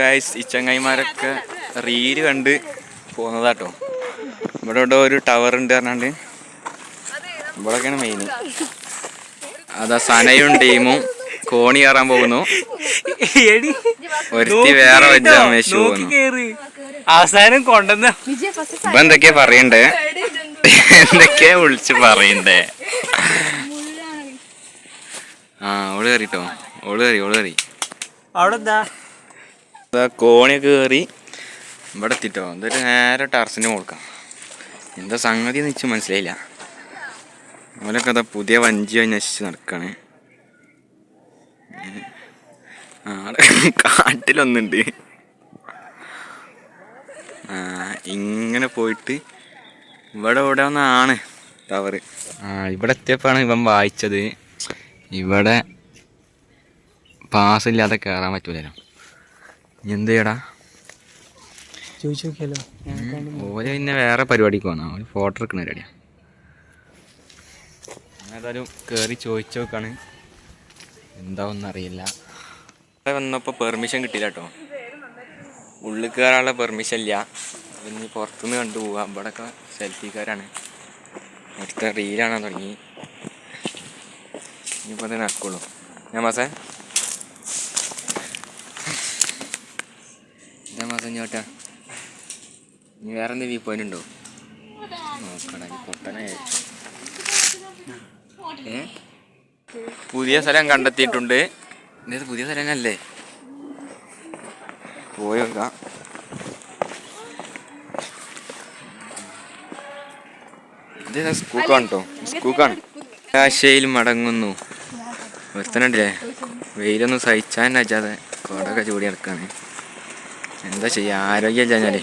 Guys ഈ ചങ്ങായിമാരൊക്കെ reel കണ്ട് പോകുന്നതാട്ടോ. ഇവിടെ ഒരു ടവർ ഉണ്ട് പറഞ്ഞാണ്ട് ഇവിടെയൊക്കെയാണ് മെയിൻ. അതാ സനയും ടീമും കോണി കയറാൻ പോകുന്നു. ഒരുത്തി വേറെ വെച്ച് അന്വേഷിച്ചു പോകുന്നു. അവസാനം കൊണ്ടുവന്ന ഇപ്പൊ എന്തൊക്കെയാ പറയണ്ടേ, എന്തൊക്കെയാ വിളിച്ച് പറയണ്ടേ. ഓള് കയറിട്ടോ, ഓള് കയറി അവിടെ എന്താ കോണിയൊക്കെ കയറി ഇവിടെ എത്തിട്ടോ. എന്നിട്ട് നേരെ ടെറസിന് കൊടുക്കാം. എന്താ സംഗതി എന്ന് വെച്ച് മനസ്സിലായില്ല. ഓലൊക്കെ അതാ പുതിയ വഞ്ചി അന്വേഷിച്ച് നടക്കാണ്. കാട്ടിലൊന്നുണ്ട്. ഇങ്ങനെ പോയിട്ട് ഇവിടെ ഒന്നാണ് ടവർ. ഇവിടെ എത്തിയപ്പോഴാണ് ഇവൻ വായിച്ചത് ഇവിടെ പാസ്സില്ലാതെ കയറാൻ പറ്റൂലല്ലോ. എന്ത് ചെയ്യടാ ചോദിച്ചു നോക്കിയാലോ. ഓല് പിന്നെ വേറെ പരിപാടിക്ക് വന്നാ ഓല് ഫോട്ടോ എടുക്കുന്ന പരിപാടിയാണ്. ഏതായാലും കയറി ചോദിച്ചു നോക്കാണ്, എന്താവെന്ന് അറിയില്ല. ഇവിടെ വന്നപ്പോൾ പെർമിഷൻ കിട്ടിയില്ല കേട്ടോ. ഉള്ളിൽ കയറാനുള്ള പെർമിഷൻ ഇല്ല. ഇനി പുറത്തുനിന്ന് കണ്ടുപോവാം. ഇവിടെയൊക്കെ സെൽഫിക്കാരാണ്. അടുത്ത റീലാണോ തുടങ്ങി. ഇനിയിപ്പോൾ തന്നെ നടക്കുള്ളൂ. ഞാൻ മാസേ ചേട്ടാ ഇനി വേറെ എന്തെങ്കിലും വ്യൂ പോയിന്റ് ഉണ്ടോ നോക്കടാ. ഈ പൊട്ടനെ പുതിയ സ്ഥലം കണ്ടെത്തിയിട്ടുണ്ട്. ഇത് പുതിയ സ്ഥലങ്ങളല്ലേ, പോയി നോക്കാം. ഇത് സ്കൂക്കാണ് കേട്ടോ, സ്കൂക്കാണ്. ആശയിൽ മടങ്ങുന്നു. ഒരുത്തനുണ്ടല്ലേ വെയിലൊന്നും സഹിച്ചാൻ അജാതെ കോടൊക്കെ ചൂടി നടക്കാണ്. എന്താ ചെയ്യുക, ആരോഗ്യം കഴിഞ്ഞാലേ